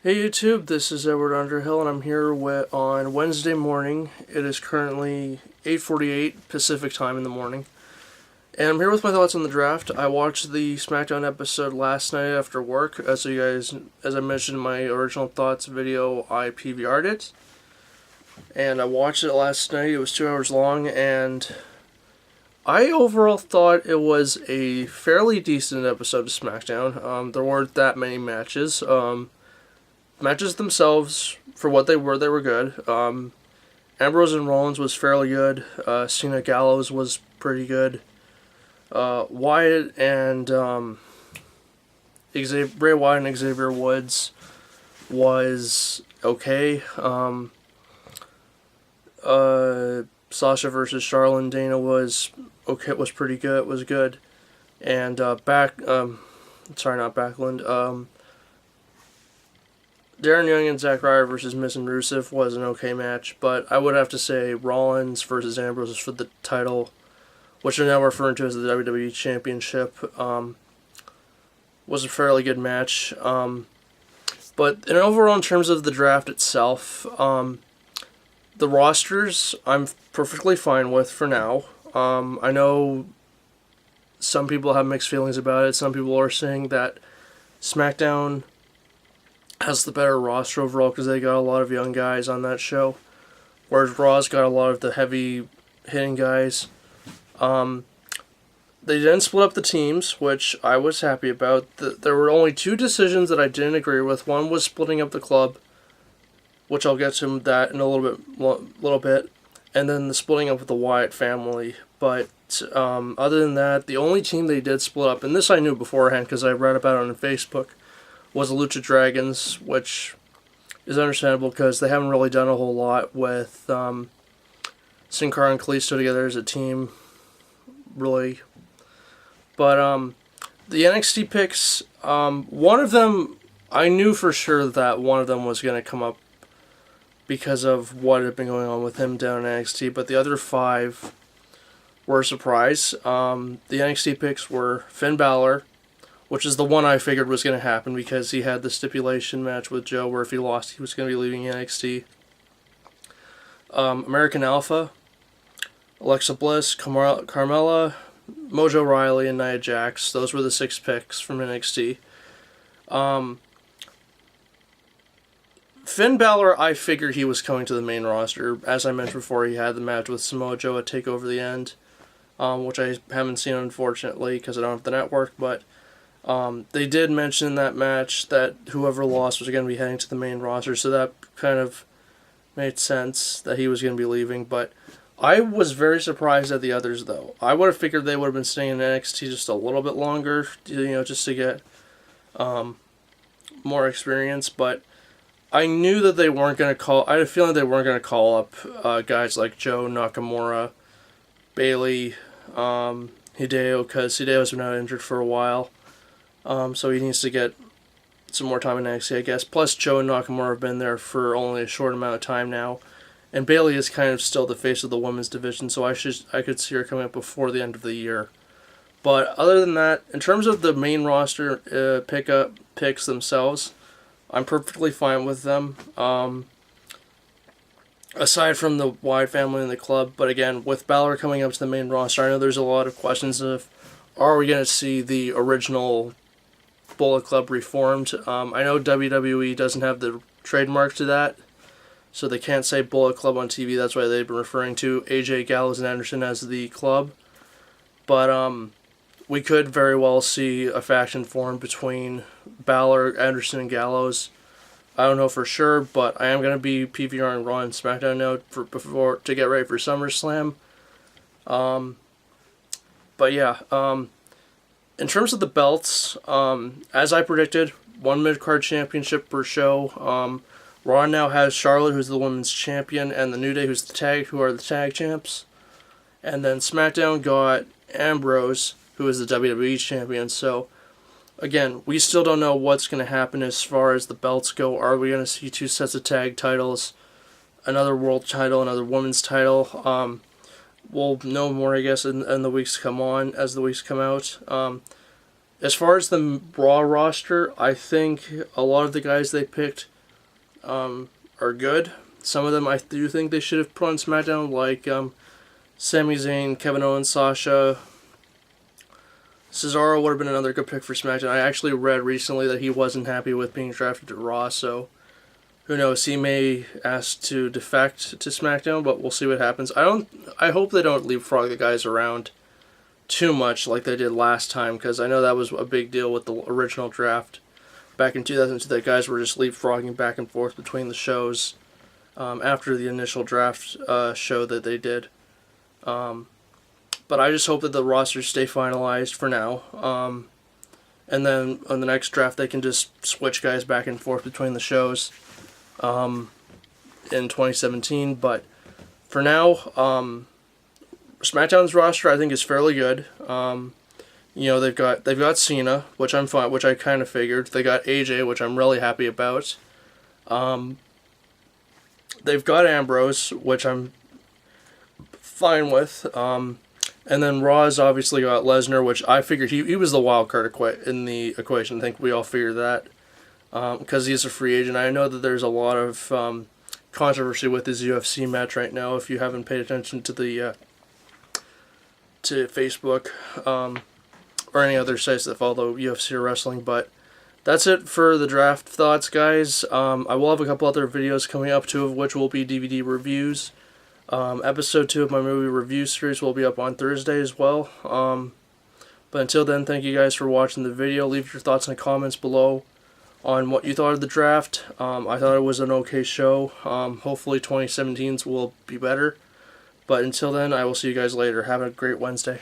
Hey YouTube, this is Edward Underhill, and I'm here on Wednesday morning. It is currently 8:48 Pacific time in the morning, and I'm here with my thoughts on the draft. I watched the Smackdown episode last night after work. As I mentioned in my original thoughts video, I PVR'd it, and I watched it last night. It was 2 hours long, and I overall thought it was a fairly decent episode of Smackdown. There weren't that many matches. Matches themselves, for what they were good. Ambrose and Rollins was fairly good. Cena Gallows was pretty good. Wyatt and Bray Wyatt and Xavier Woods was okay. Sasha versus Charlotte and Dana was okay. Was pretty good. Was good. And not Backlund. Darren Young and Zack Ryder versus Miz and Rusev was an okay match, but I would have to say Rollins versus Ambrose for the title, which they're now referring to as the WWE Championship, was a fairly good match. But overall, in terms of the draft itself, the rosters I'm perfectly fine with for now. I know some people have mixed feelings about it. Some people are saying that SmackDown has the better roster overall because they got a lot of young guys on that show, whereas Raw's got a lot of the heavy hitting guys. They didn't split up the teams, which I was happy about. There were only two decisions that I didn't agree with. One was splitting up the club, which I'll get to that in a little bit, and then the splitting up with the Wyatt family. But other than that, the only team they did split up, and this I knew beforehand because I read about it on Facebook, was the Lucha Dragons, which is understandable because they haven't really done a whole lot with Sin Cara and Kalisto together as a team, really. But the NXT picks, one of them, I knew for sure that one of them was going to come up because of what had been going on with him down in NXT, but the other five were a surprise. The NXT picks were Finn Balor, which is the one I figured was going to happen because he had the stipulation match with Joe where if he lost, he was going to be leaving NXT. American Alpha, Alexa Bliss, Carmella, Mojo Rawley, and Nia Jax. Those were the 6 picks from NXT. Finn Balor, I figured he was coming to the main roster. As I mentioned before, he had the match with Samoa Joe at TakeOver the End, which I haven't seen, unfortunately, because I don't have the network, but they did mention in that match that whoever lost was going to be heading to the main roster, so that kind of made sense that he was going to be leaving. But I was very surprised at the others, though. I would have figured they would have been staying in NXT just a little bit longer, just to get more experience. But I knew that they weren't going to call. I had a feeling they weren't going to call up guys like Joe, Nakamura, Bailey, Hideo, because Hideo's been out injured for a while. So he needs to get some more time in NXT, I guess. Plus, Joe and Nakamura have been there for only a short amount of time now. And Bailey is kind of still the face of the women's division, so I could see her coming up before the end of the year. But other than that, in terms of the main roster picks themselves, I'm perfectly fine with them. Aside from the Wyatt family and the club, but again, with Balor coming up to the main roster, I know there's a lot of questions of, are we going to see the original Bullet Club reformed? I know WWE doesn't have the trademark to that, so they can't say Bullet Club on TV. That's why they've been referring to AJ, Gallows, and Anderson as the club. But we could very well see a faction formed between Balor, Anderson, and Gallows. I don't know for sure, but I am going to be PVRing Raw and SmackDown now to get ready for SummerSlam. But yeah, in terms of the belts, as I predicted, one mid-card championship per show. Raw now has Charlotte, who's the women's champion, and the New Day, who are the tag champs. And then SmackDown got Ambrose, who is the WWE champion. So, again, we still don't know what's going to happen as far as the belts go. Are we going to see 2 sets of tag titles, another world title, another women's title? We'll know more, I guess, in the weeks come on, as the weeks come out. As far as the Raw roster, I think a lot of the guys they picked are good. Some of them I do think they should have put on SmackDown, like Sami Zayn, Kevin Owens, Sasha. Cesaro would have been another good pick for SmackDown. I actually read recently that he wasn't happy with being drafted to Raw, so who knows? He may ask to defect to SmackDown, but we'll see what happens. I hope they don't leapfrog the guys around too much like they did last time, because I know that was a big deal with the original draft back in 2002. That guys were just leapfrogging back and forth between the shows after the initial draft show that they did. But I just hope that the rosters stay finalized for now. And then on the next draft, they can just switch guys back and forth between the shows in 2017. But for now, SmackDown's roster I think is fairly good. They've got Cena, which I'm fine, which I kind of figured. They got AJ, which I'm really happy about. They've got Ambrose, which I'm fine with. And then Raw's obviously got Lesnar, which I figured he was the wild card in the equation. I think we all figured that because he's a free agent. I know that there's a lot of controversy with his UFC match right now. If you haven't paid attention to the to Facebook or any other sites that follow UFC or wrestling, but that's it for the draft thoughts, guys. I will have a couple other videos coming up, 2 of which will be DVD reviews. Episode 2 of my movie review series will be up on Thursday as well. But until then, thank you guys for watching the video. Leave your thoughts in the comments below on what you thought of the draft. I thought it was an okay show. Hopefully 2017's will be better. But until then, I will see you guys later. Have a great Wednesday.